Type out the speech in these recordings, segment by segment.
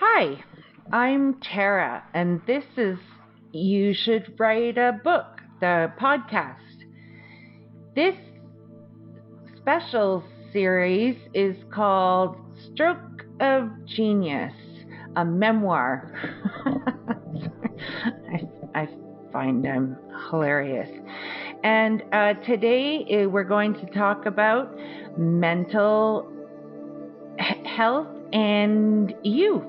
Hi, I'm Tara, and this is You Should Write a Book, the podcast. This special series is called Stroke of Genius, a memoir. I find them hilarious. And today we're going to talk about mental health and you.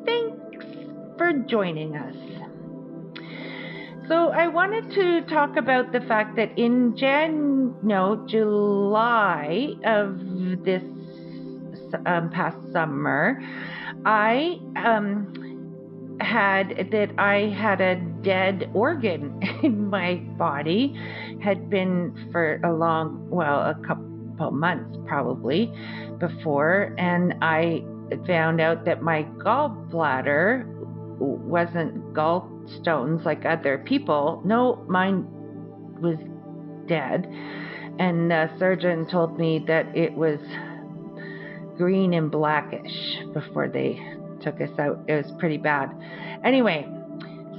Thanks for joining us. So I wanted to talk about the fact that in July of this past summer, I had a dead organ in my body. Had been for a couple months probably before, and I found out that my gallbladder wasn't gallstones like other people. No, mine was dead. And the surgeon told me that it was green and blackish before they took us out. It was pretty bad. Anyway,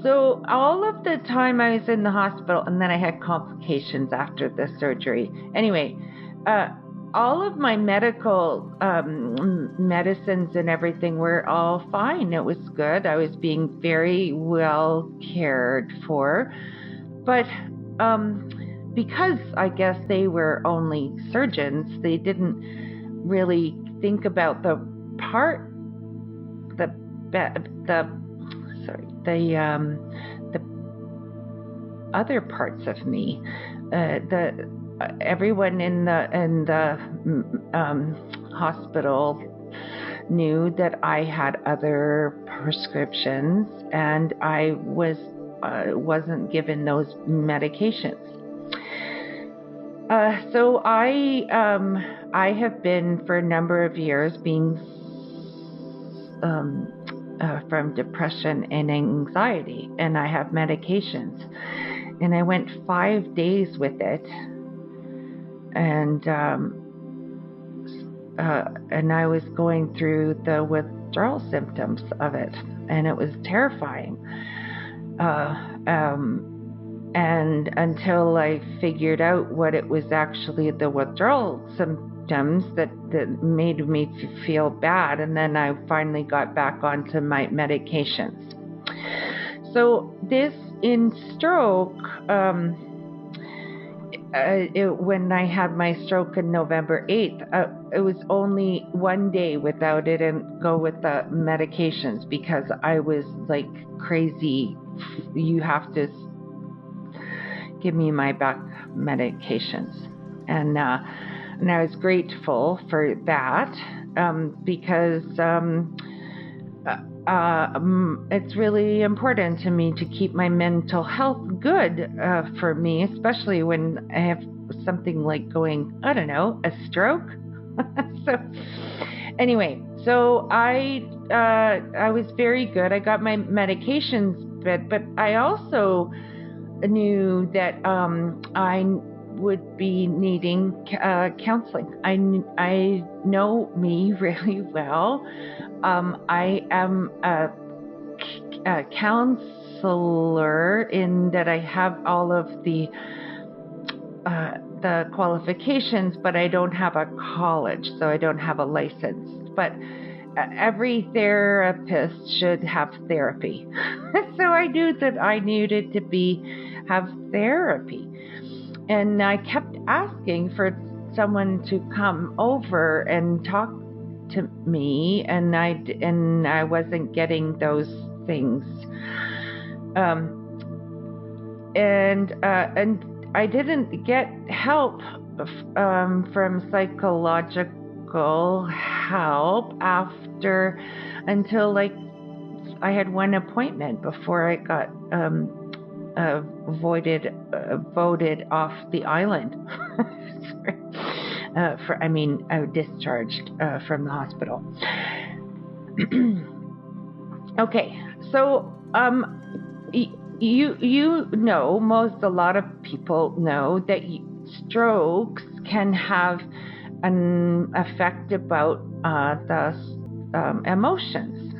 so all of the time I was in the hospital, and then I had complications after the surgery. Anyway, all of my medical medicines and everything were all fine. It was good. I was being very well cared for. But because I guess they were only surgeons, they didn't really think about the other parts of me. Everyone in the hospital knew that I had other prescriptions, and I wasn't given those medications. So I have been for a number of years being from depression and anxiety, and I have medications. And I went 5 days with it, and I was going through the withdrawal symptoms of it, and it was terrifying. And until I figured out what it was actually, the withdrawal symptoms that made me feel bad, and then I finally got back onto my medications. So this in stroke, when I had my stroke on November 8th, it was only 1 day without it and go with the medications, because I was like crazy. You have to give me my back medications. And I was grateful for that, because it's really important to me to keep my mental health good for me, especially when I have something like going, I don't know, a stroke. So anyway, so I was very good. I got my medications, but I also knew that I would be needing counseling. I know me really well. I am a counselor in that I have all of the qualifications, but I don't have a college, so I don't have a license. But every therapist should have therapy. So I knew that I needed to have therapy. And I kept asking for someone to come over and talk to me, and I wasn't getting those things. And I didn't get help from psychological help until like I had one appointment before I got voted off the island. Discharged from the hospital. Okay, so a lot of people know that strokes can have an effect about the emotions.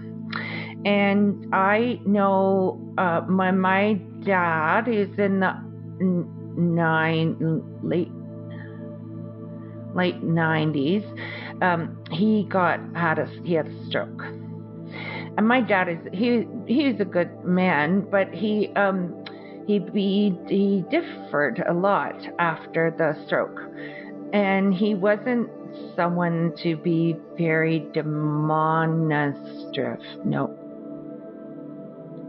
And I know my dad is in the late 90s. He had a stroke. And my dad he's a good man, but he differed a lot after the stroke, and he wasn't someone to be very demonstrative. No,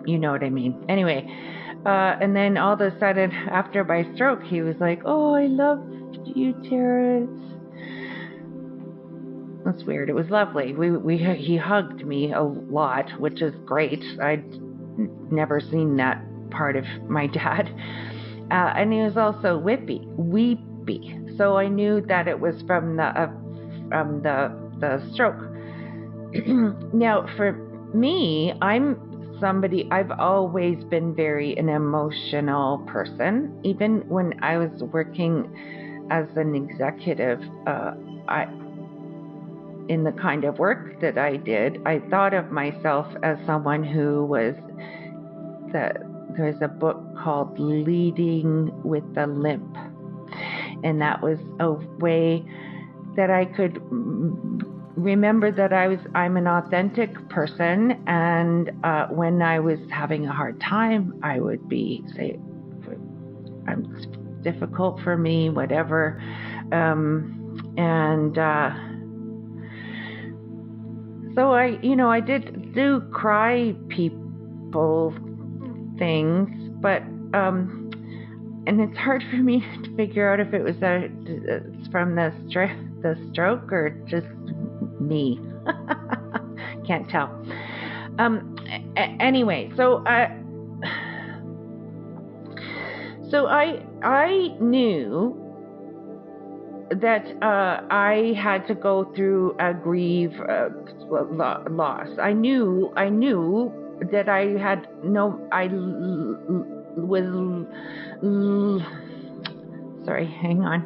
you know what I mean. Anyway, and then all of a sudden after my stroke, he was like, "Oh, I love you, Tara." That's weird. It was lovely. He hugged me a lot, which is great. I'd never seen that part of my dad. And he was also weepy. So I knew that it was from the stroke. Now, for me, I've always been an emotional person. Even when I was working as an executive, in the kind of work that I did, I thought of myself as someone who was there's a book called Leading with a Limp. And that was a way that I could remember that I'm an authentic person. And when I was having a hard time, I would say, it's difficult for me, whatever. So I did do cry people things, but and it's hard for me to figure out if it was from the stroke or just me. Can't tell. Anyway, so I knew that I had to go through a grief loss. I knew that I was sorry, hang on.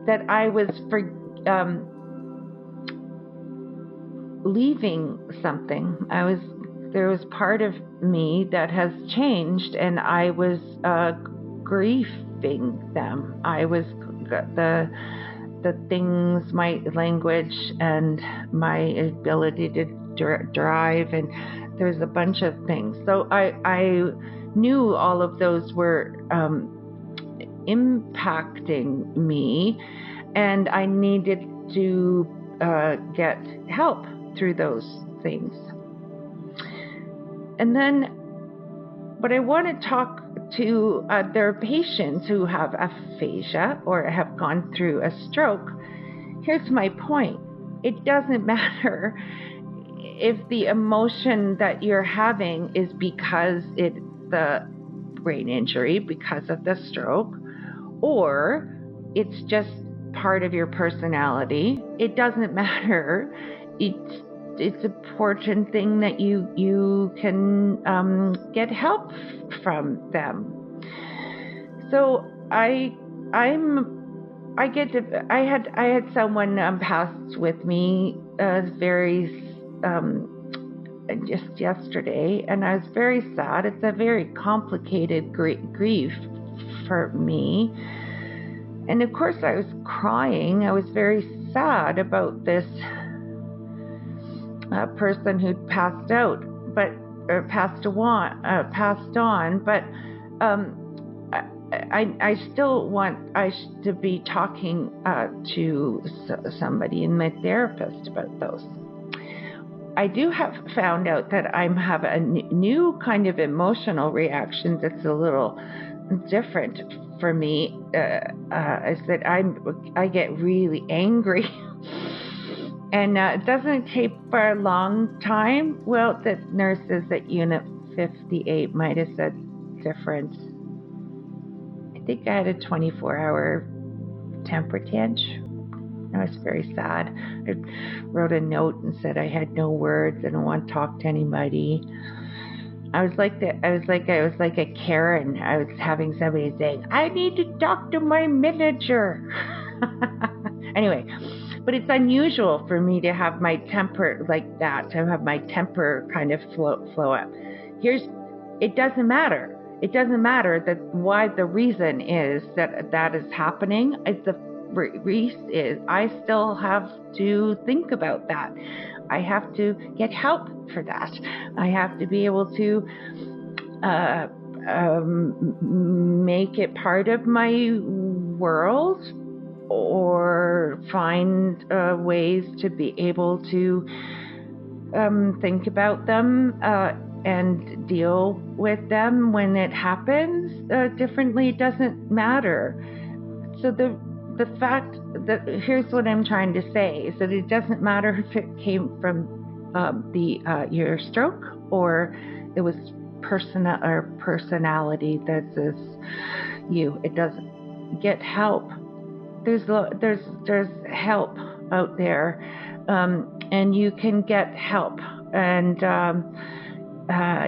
That I was leaving something. There was part of me that has changed, and I was grieving them. I was the things, my language and my ability to drive, and there's a bunch of things. So I knew all of those were impacting me, and I needed to get help through those things. And then, but I want to talk to other patients who have aphasia or have gone through a stroke. Here's my point. It doesn't matter if the emotion that you're having is because it's the brain injury, because of the stroke, or it's just part of your personality. It doesn't matter. It's an important thing that you can get help from them. So I had someone passed with me just yesterday, and I was very sad. It's a very complicated grief for me, and of course I was crying. I was very sad about this person who'd passed on, but I still want to be talking to somebody and my therapist about those. I do have found out that I have a new kind of emotional reaction that's a little different for me. Is that I get really angry. And it doesn't take for a long time. Well, the nurses at Unit 58 might have said different. I think I had a 24-hour temper tantrum. I was very sad. I wrote a note and said I had no words. I don't want to talk to anybody. I was like a Karen. I was having somebody saying, "I need to talk to my manager." Anyway. But it's unusual for me to have my temper like that, to have my temper kind of flow up. It doesn't matter. It doesn't matter that why the reason is that is happening. The reason is I still have to think about that. I have to get help for that. I have to be able to make it part of my world, or find ways to be able to think about them and deal with them when it happens differently. It doesn't matter. So the fact that, here's what I'm trying to say, is that it doesn't matter if it came from your stroke, or it was personality that's you. It doesn't. Get help. There's help out there, and you can get help, and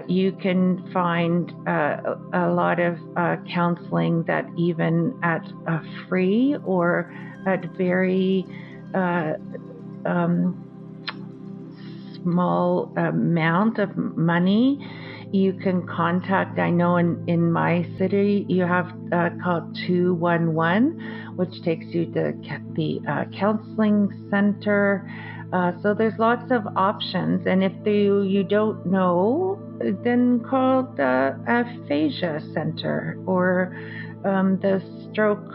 you can find a lot of counseling that even at a free or at very small amount of money. You can contact, I know in my city you have called 211, which takes you to the counseling center. So there's lots of options, and if you don't know, then call the aphasia center, or the stroke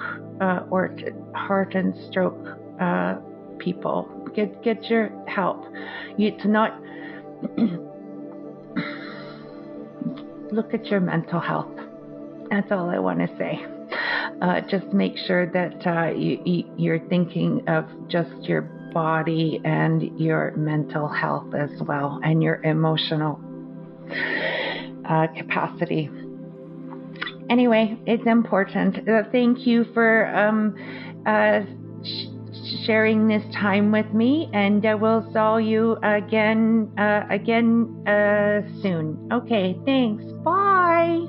or heart and stroke people. Get your help. To not look at your mental health. That's all I want to say. Just make sure that you're thinking of just your body and your mental health as well, and your emotional capacity. Anyway, it's important. Thank you for sharing this time with me, and we'll saw you again soon. Okay, thanks. Bye.